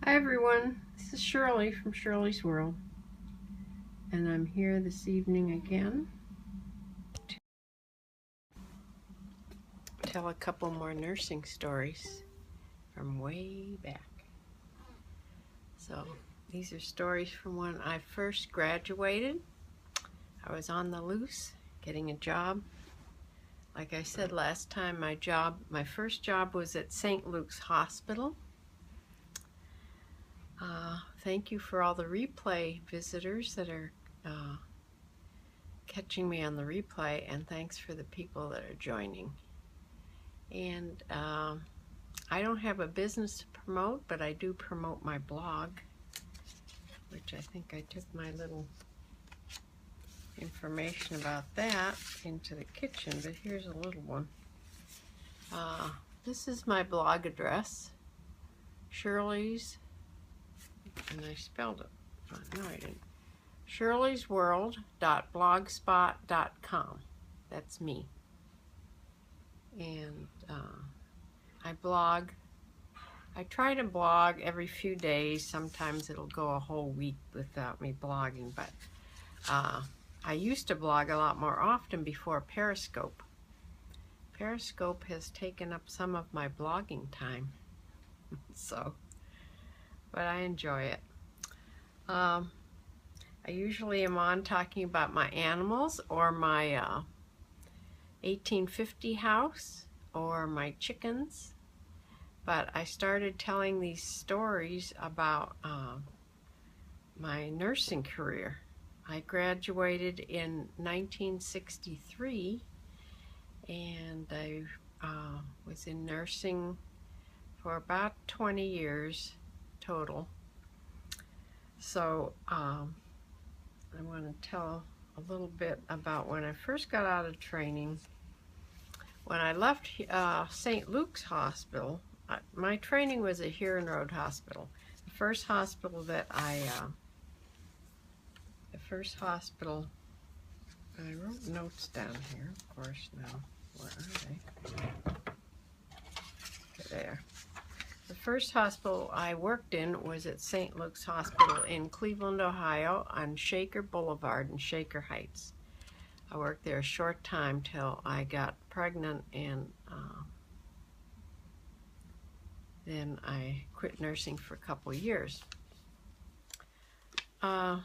Hi everyone, this is Shirley from Shirley's World, and I'm here this evening again to tell a couple more nursing stories from way back. So these are stories from when I first graduated. I was on the loose, getting a job. Like I said last time, my first job was at St. Luke's Hospital. Thank you for all the replay visitors that are catching me on the replay, and thanks for the people that are joining. And I don't have a business to promote, but I do promote my blog, which I think I took my little information about that into the kitchen, but here's a little one. This is my blog address, Shirley's, and I spelled it. Oh, no, I didn't. shirleysworld.blogspot.com. That's me. And I blog. I try to blog every few days. Sometimes it'll go a whole week without me blogging, but I used to blog a lot more often before Periscope. Periscope has taken up some of my blogging time, but I enjoy it. I usually am on talking about my animals or my 1850 house or my chickens. But I started telling these stories about my nursing career. I graduated in 1963, and I was in nursing for about 20 years total. So I want to tell a little bit about when I first got out of training. When I left St. Luke's Hospital, my training was at Huron Road Hospital. The first hospital, I wrote notes down here, of course, now. Where are they? There. The first hospital I worked in was at St. Luke's Hospital in Cleveland, Ohio, on Shaker Boulevard in Shaker Heights. I worked there a short time till I got pregnant, and then I quit nursing for a couple years. I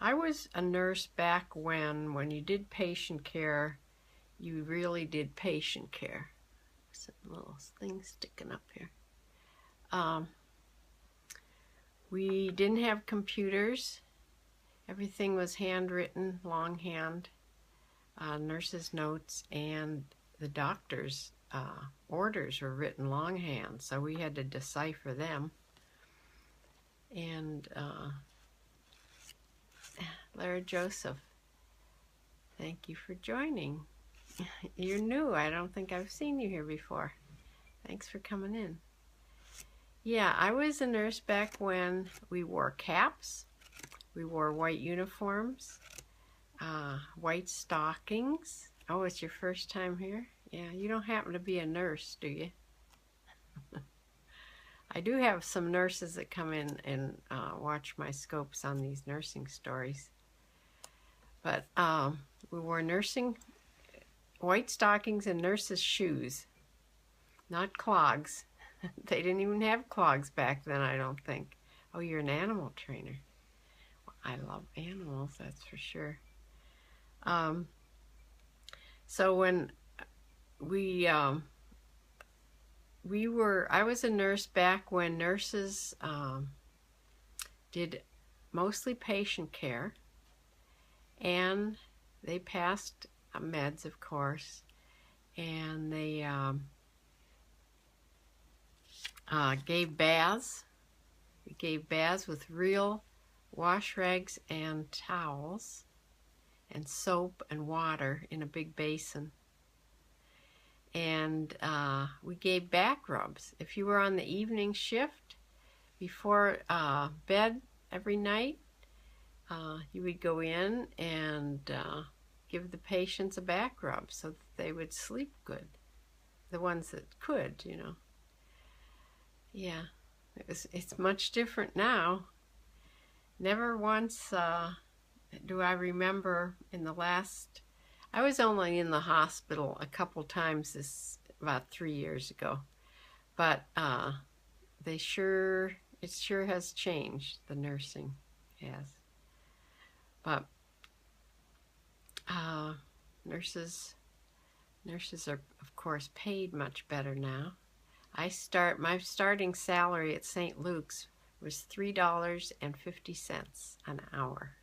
was a nurse back when you did patient care, you really did patient care. Some little things sticking up here. We didn't have computers. Everything was handwritten, longhand, nurses' notes, and the doctor's orders were written longhand, so we had to decipher them. And Lara Joseph, thank you for joining. You're new. I don't think I've seen you here before. Thanks for coming in. Yeah, I was a nurse back when we wore caps. We wore white uniforms, white stockings. Oh, it's your first time here? Yeah, you don't happen to be a nurse, do you? I do have some nurses that come in and watch my scopes on these nursing stories. But we wore white stockings and nurses' shoes, not clogs. They didn't even have clogs back then, I don't think. Oh, you're an animal trainer. I love animals, that's for sure. So when I was a nurse back when nurses did mostly patient care, and they passed meds, of course, and they gave baths. We gave baths with real wash rags and towels and soap and water in a big basin. And we gave back rubs. If you were on the evening shift before bed every night, you would go in and give the patients a back rub so that they would sleep good. The ones that could, you know. Yeah. It's much different now. Never once do I remember in the last, I was only in the hospital a couple times about 3 years ago, but it sure has changed, the nursing has. But nurses are, of course, paid much better now. My starting salary at St. Luke's was $3.50 an hour.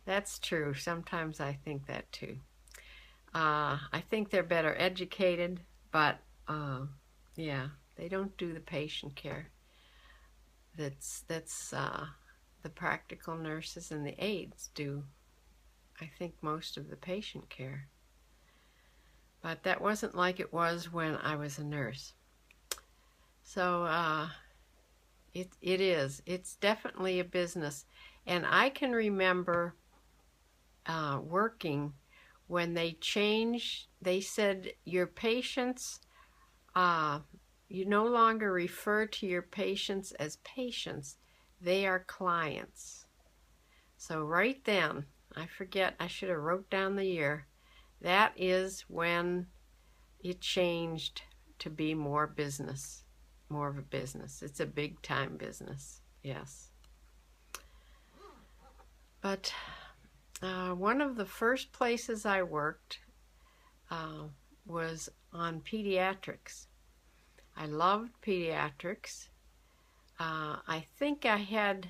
That's true. Sometimes I think that too. I think they're better educated, but yeah, they don't do the patient care. That's the practical nurses and the aides do, I think, most of the patient care. But that wasn't like it was when I was a nurse. So it's definitely a business. And I can remember working when they said your patients, you no longer refer to your patients as patients, they are clients. So right then, I forget, I should have wrote down the year, that is when it changed to be more of a business. It's a big time business, yes. But one of the first places I worked was on pediatrics. I loved pediatrics. I think I had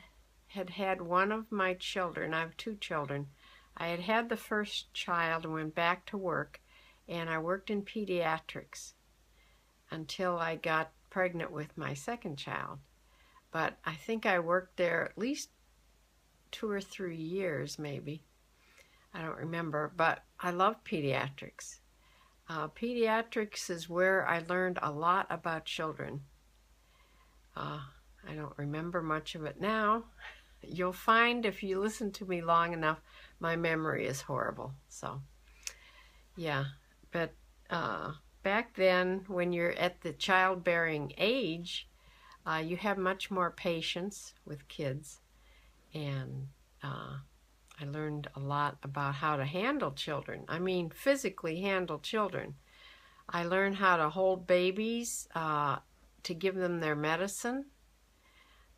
one of my children. I have 2 children. I had the first child and went back to work, and I worked in pediatrics until I got pregnant with my second child. But I think I worked there at least 2 or 3 years, maybe. I don't remember, but I love pediatrics. Pediatrics is where I learned a lot about children. I don't remember much of it now. You'll find if you listen to me long enough, my memory is horrible. So, yeah. But back then, when you're at the childbearing age, you have much more patience with kids. And I learned a lot about how to handle children. I mean, physically handle children. I learned how to hold babies, to give them their medicine,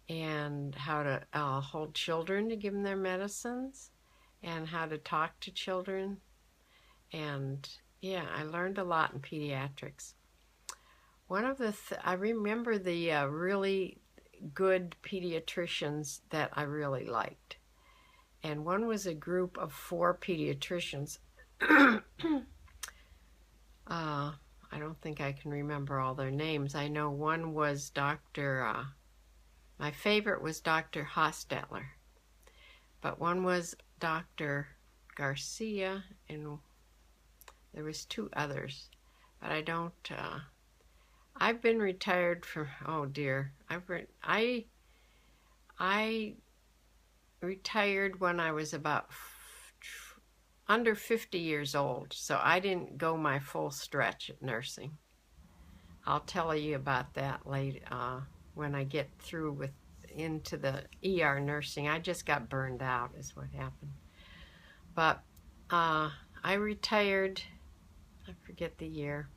and how to hold children to give them their medicines, and how to talk to children. And yeah, I learned a lot in pediatrics. One of the I remember the really good pediatricians that I really liked. And one was a group of 4 pediatricians. I don't think I can remember all their names. I know one was my favorite was Dr. Hostetler. But one was Dr. Garcia, and there was 2 others. But I don't, I've been retired for, oh dear, I retired when I was about under 50 years old, so I didn't go my full stretch at nursing. I'll tell you about that later when I get through into the ER nursing. I just got burned out is what happened. But I retired, I forget the year.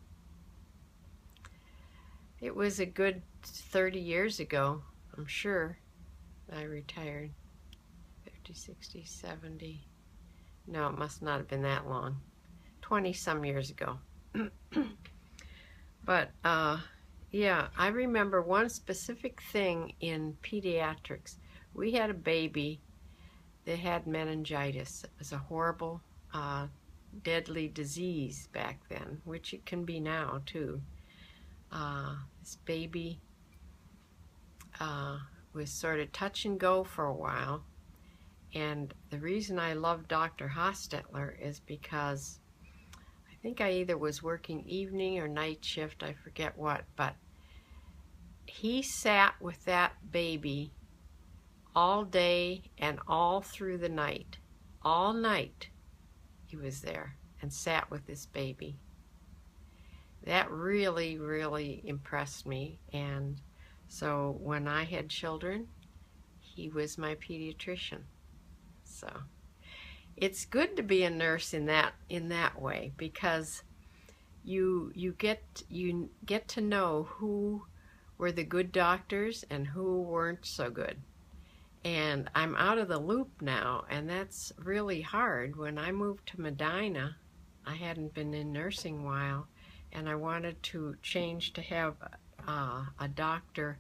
It was a good 30 years ago, I'm sure. I retired. 50, 60, 70. No, it must not have been that long. 20-some years ago. But, yeah, I remember one specific thing in pediatrics. We had a baby that had meningitis. It was a horrible, deadly disease back then, which it can be now, too. This baby was sort of touch and go for a while. And the reason I love Dr. Hostetler is because I think I either was working evening or night shift, I forget what, but he sat with that baby all day and all through the night. All night he was there and sat with this baby. that really, really impressed me. And so when I had children, he was my pediatrician. So it's good to be a nurse in that way, because you get to know who were the good doctors and who weren't so good. And I'm out of the loop now, and that's really hard. When I moved to Medina, I hadn't been in nursing a while, and I wanted to change to have a doctor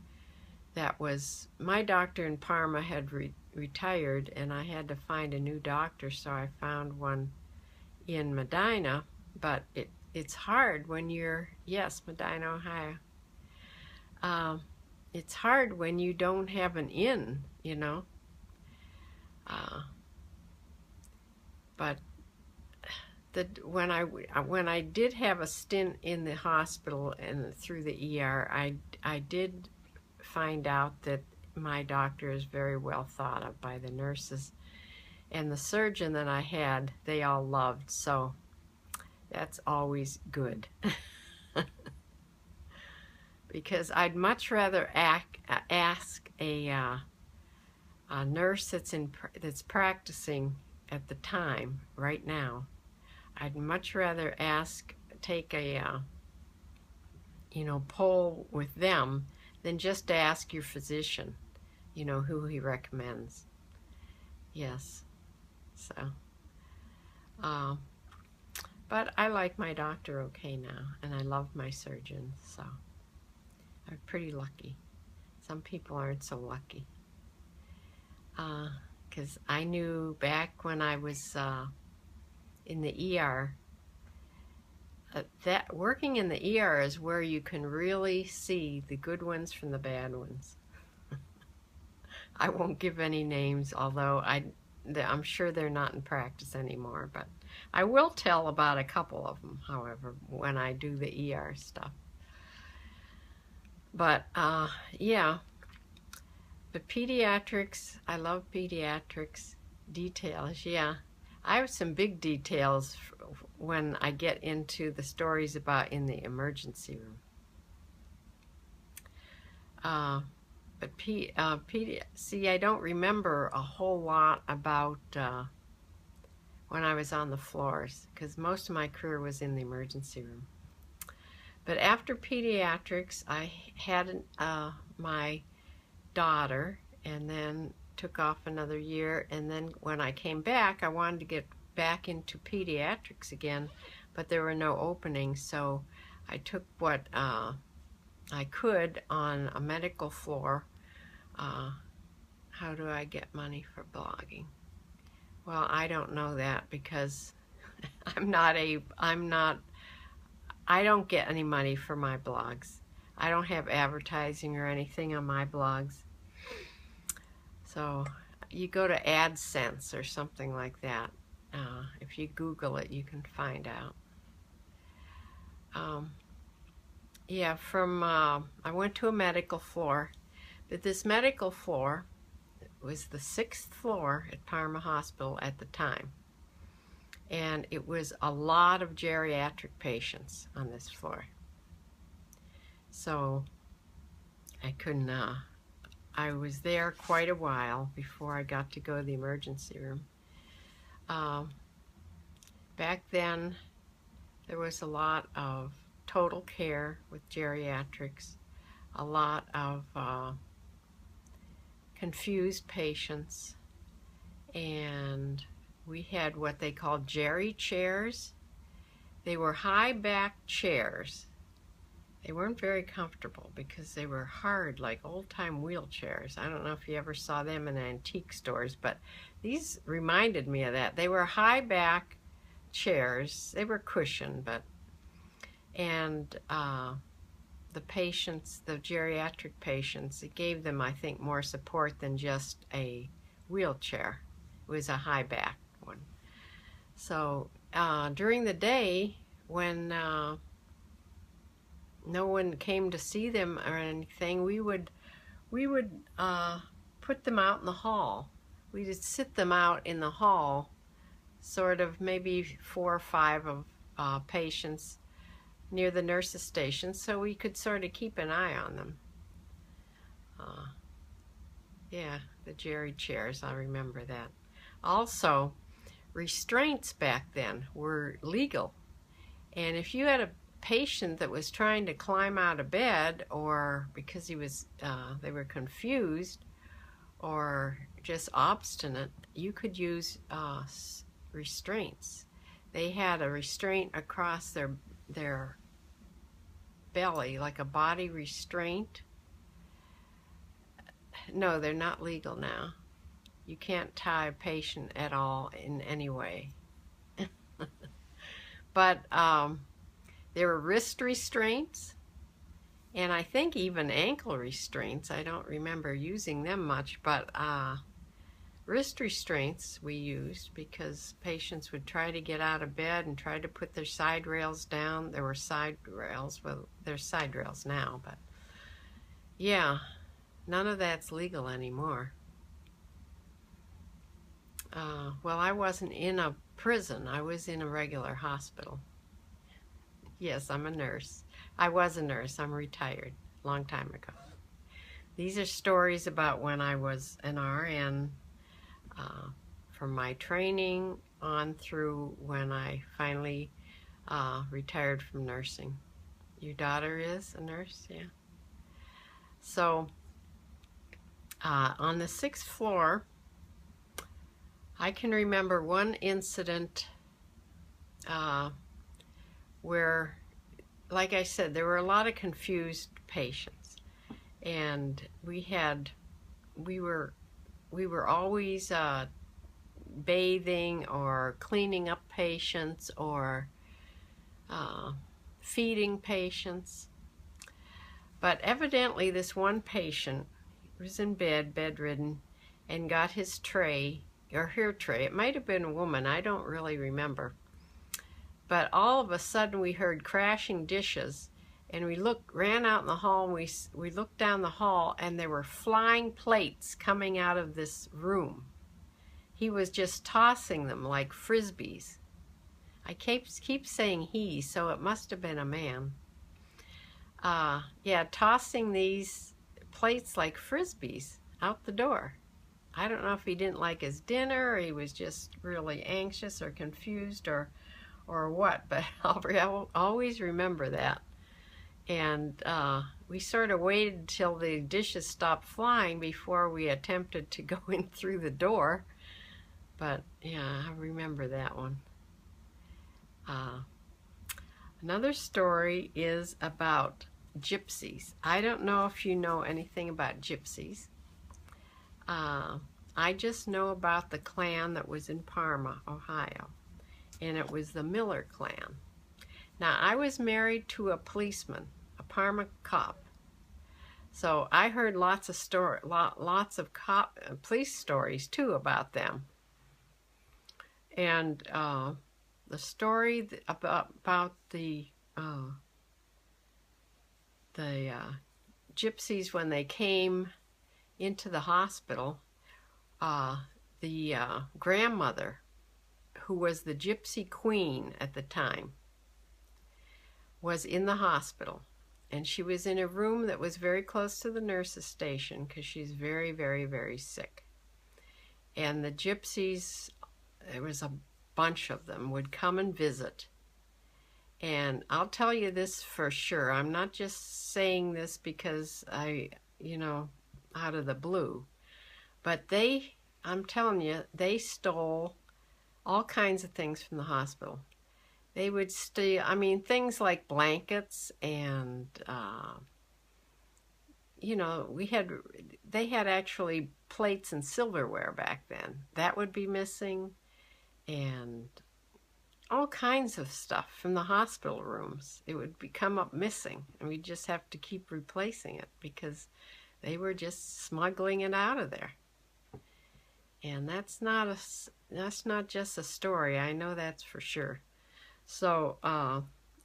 that was, my doctor in Parma had retired, and I had to find a new doctor, so I found one in Medina. But it's hard when you're, yes, Medina, Ohio. It's hard when you don't have an in, you know. But when I did have a stint in the hospital and through the ER, I did find out that my doctor is very well thought of by the nurses, and the surgeon that I had, they all loved, so that's always good. Because I'd much rather ask a nurse that's practicing at the time, right now. I'd much rather take a poll with them than just to ask your physician, who he recommends. Yes, so. But I like my doctor okay now, and I love my surgeon, so I'm pretty lucky. Some people aren't so lucky. Because I knew back when I was in the ER, that working in the ER is where you can really see the good ones from the bad ones. I won't give any names, although I'm sure they're not in practice anymore, but I will tell about a couple of them, however, when I do the ER stuff. But yeah, but pediatrics, I love pediatrics. Details, yeah. I have some big details when I get into the stories about in the emergency room. But see, I don't remember a whole lot about when I was on the floors, because most of my career was in the emergency room. But after pediatrics, I had my daughter, and then took off another year, and then when I came back, I wanted to get back into pediatrics again, but there were no openings, so I took what I could on a medical floor. How do I get money for blogging? Well, I don't know that, because I don't get any money for my blogs. I don't have advertising or anything on my blogs. So you go to AdSense or something like that. If you Google it, you can find out. Yeah, I went to a medical floor, but this medical floor was the 6th floor at Parma Hospital at the time. And it was a lot of geriatric patients on this floor. So I was there quite a while before I got to go to the emergency room. Back then, there was a lot of total care with geriatrics, a lot of confused patients, and we had what they called geri chairs. They were high back chairs. They weren't very comfortable because they were hard, like old-time wheelchairs. I don't know if you ever saw them in antique stores, but these reminded me of that. They were high back chairs. They were cushioned, and the patients, the geriatric patients, it gave them, I think, more support than just a wheelchair. It was a high back one. So during the day, when no one came to see them or anything, we would put them out in the hall. We would sit them out in the hall, sort of maybe 4 or 5 of patients near the nurses' station, so we could sort of keep an eye on them. Yeah, the Jerry chairs, I remember that. Also, restraints back then were legal. And if you had a patient that was trying to climb out of bed, or because they were confused or just obstinate, you could use restraints. They had a restraint across their belly, like a body restraint. No, they're not legal now. You can't tie a patient at all in any way. But there were wrist restraints, and I think even ankle restraints. I don't remember using them much, but wrist restraints we used because patients would try to get out of bed and try to put their side rails down. There were side rails. Well, there's side rails now, but yeah, none of that's legal anymore. Well, I wasn't in a prison. I was in a regular hospital. Yes, I'm a nurse. I was a nurse. I'm retired a long time ago. These are stories about when I was an RN, from my training on through when I finally retired from nursing. Your daughter is a nurse? Yeah. So on the 6th floor, I can remember one incident where, like I said, there were a lot of confused patients, and we were always bathing or cleaning up patients or feeding patients. But evidently this one patient was in bed, bedridden, and got his tray, or her tray. It might have been a woman, I don't really remember. But all of a sudden we heard crashing dishes, and we ran out in the hall, and we looked down the hall, and there were flying plates coming out of this room. He was just tossing them like frisbees. I keep saying he, so it must have been a man. Yeah, tossing these plates like frisbees out the door. I don't know if he didn't like his dinner, or he was just really anxious or confused or what, but I'll always remember that. And we sort of waited till the dishes stopped flying before we attempted to go in through the door. But yeah, I remember that one. Another story is about gypsies. I don't know if you know anything about gypsies. I just know about the clan that was in Parma, Ohio, and it was the Miller clan. Now, I was married to a policeman, a Parma cop, so I heard lots of police stories too about them. And the story about the gypsies when they came into the hospital, the grandmother, who was the gypsy queen at the time, was in the hospital, and she was in a room that was very close to the nurse's station because she's very, very, very sick. And the gypsies, there was a bunch of them, would come and visit. And I'll tell you this for sure, I'm not just saying this because out of the blue, but I'm telling you, they stole all kinds of things from the hospital. They would steal, things like blankets and, they had actually plates and silverware back then. That would be missing, and all kinds of stuff from the hospital rooms. It would come up missing, and we'd just have to keep replacing it because they were just smuggling it out of there. And that's not just a story. I know that's for sure. So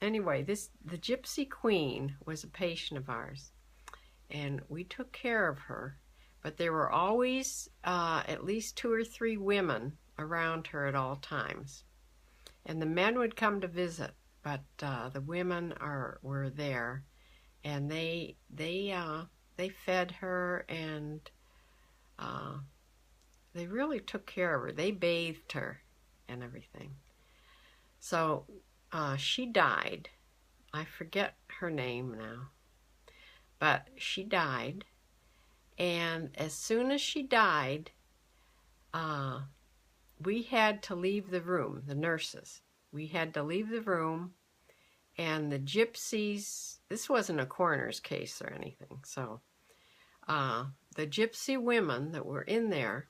anyway, the Gypsy Queen was a patient of ours, and we took care of her. But there were always at least 2 or 3 women around her at all times, and the men would come to visit. but the women were there, and they fed her, and they really took care of her. They bathed her and everything. So she died. I forget her name now, but she died. And as soon as she died, we had to leave the room, the nurses. We had to leave the room, and the gypsies, this wasn't a coroner's case or anything, so the gypsy women that were in there,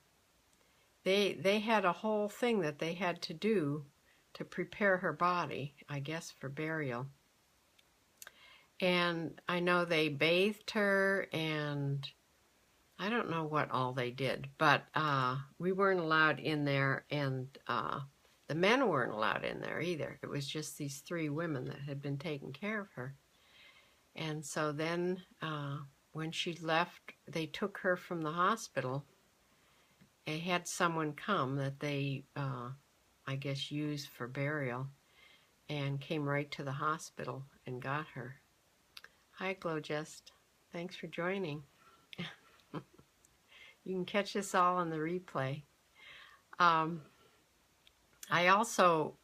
they had a whole thing that they had to do to prepare her body, I guess, for burial. And I know they bathed her, and I don't know what all they did, but we weren't allowed in there, and the men weren't allowed in there either. It was just these 3 women that had been taking care of her. And so then when she left, they took her from the hospital. They had someone come that they, I guess, used for burial, and came right to the hospital and got her. Hi, Glowjust. Thanks for joining. You can catch this all on the replay. I also,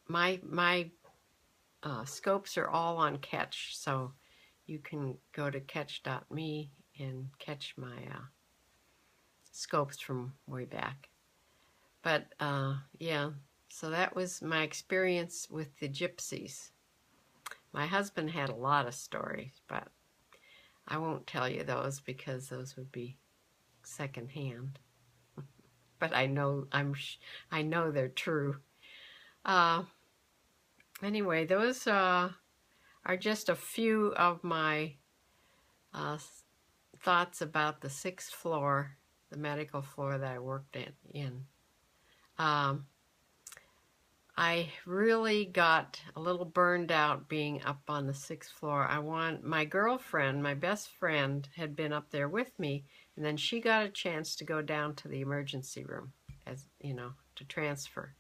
my scopes are all on Catch, so you can go to catch.me and catch my scopes from way back. But yeah, so that was my experience with the gypsies. My husband had a lot of stories, but I won't tell you those because those would be secondhand. But I know they're true. Anyway, those are just a few of my thoughts about the 6th floor, the medical floor that I worked in. I really got a little burned out being up on the 6th floor. My girlfriend, my best friend, had been up there with me, and then she got a chance to go down to the emergency room, as you know, to transfer.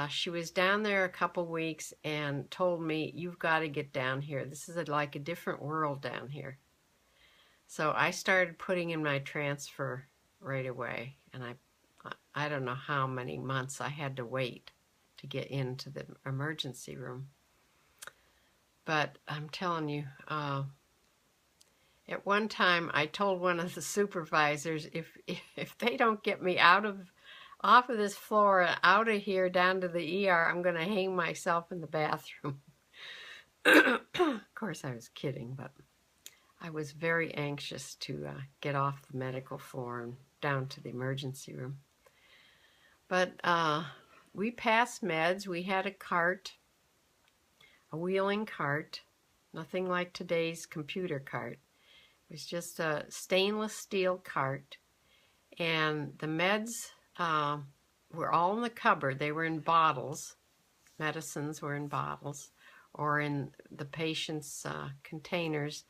She was down there a couple weeks and told me, "You've got to get down here. This is like a different world down here." So I started putting in my transfer right away, and I don't know how many months I had to wait to get into the emergency room. But I'm telling you, at one time I told one of the supervisors, if they don't get me off of this floor, out of here, down to the ER, I'm going to hang myself in the bathroom. Of course I was kidding, but I was very anxious to get off the medical floor and down to the emergency room. But we passed meds. We had a cart, a wheeling cart, nothing like today's computer cart. It was just a stainless steel cart, and the meds were all in the cupboard. They were in bottles. Medicines were in bottles or in the patient's containers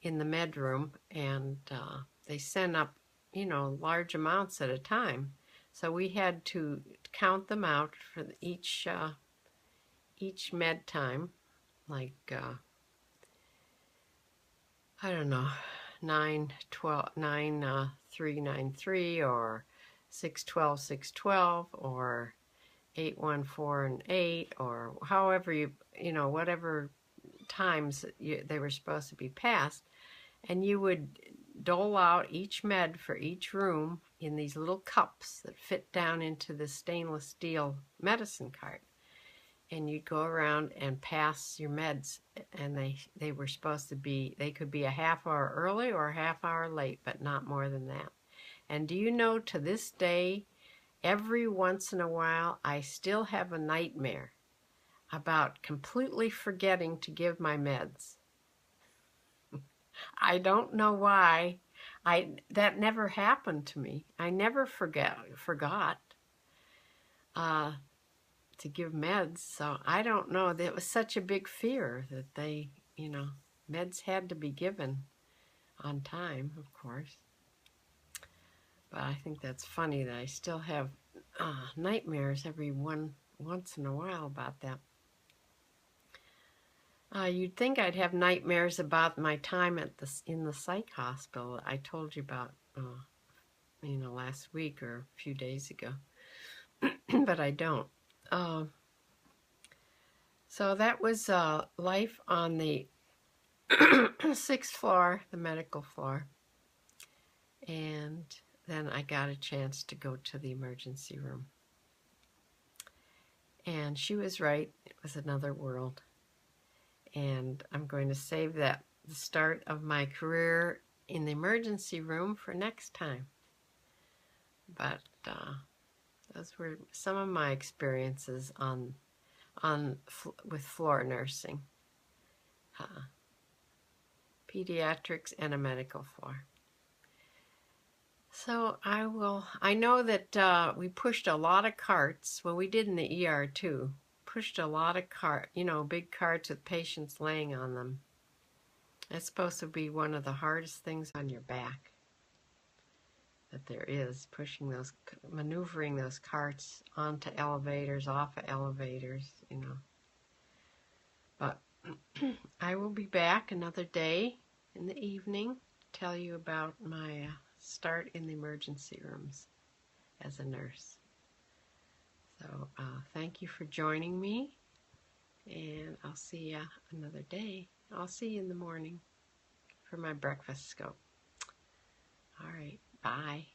in the med room, and they sent up, you know, large amounts at a time. So we had to count them out for each med time, like I don't know, 9393 or 612 or 814 and 8, or however you know, whatever times they were supposed to be passed, and you would dole out each med for each room in these little cups that fit down into the stainless steel medicine cart, and you'd go around and pass your meds, and they were supposed to be, they could be a half hour early or a half hour late, but not more than that. And do you know, to this day, every once in a while I still have a nightmare about completely forgetting to give my meds. I don't know why. That never happened to me. I never forgot to give meds, so I don't know. That was such a big fear that they, you know, meds had to be given on time, of course. But I think that's funny that I still have nightmares every once in a while about that. You'd think I'd have nightmares about my time at in the psych hospital I told you about, last week or a few days ago, but I don't. So that was life on the 6th floor, the medical floor, and then I got a chance to go to the emergency room. And she was right, it was another world. And I'm going to save the start of my career in the emergency room for next time. But those were some of my experiences with floor nursing, pediatrics, and a medical floor. So I know that we pushed a lot of carts. Well, we did in the ER too. Pushed a lot of big carts with patients laying on them. That's supposed to be one of the hardest things on your back that there is, maneuvering those carts onto elevators, off of elevators, But I will be back another day in the evening to tell you about my start in the emergency rooms as a nurse. So thank you for joining me, and I'll see you another day. I'll see you in the morning for my breakfast scope. All right, bye.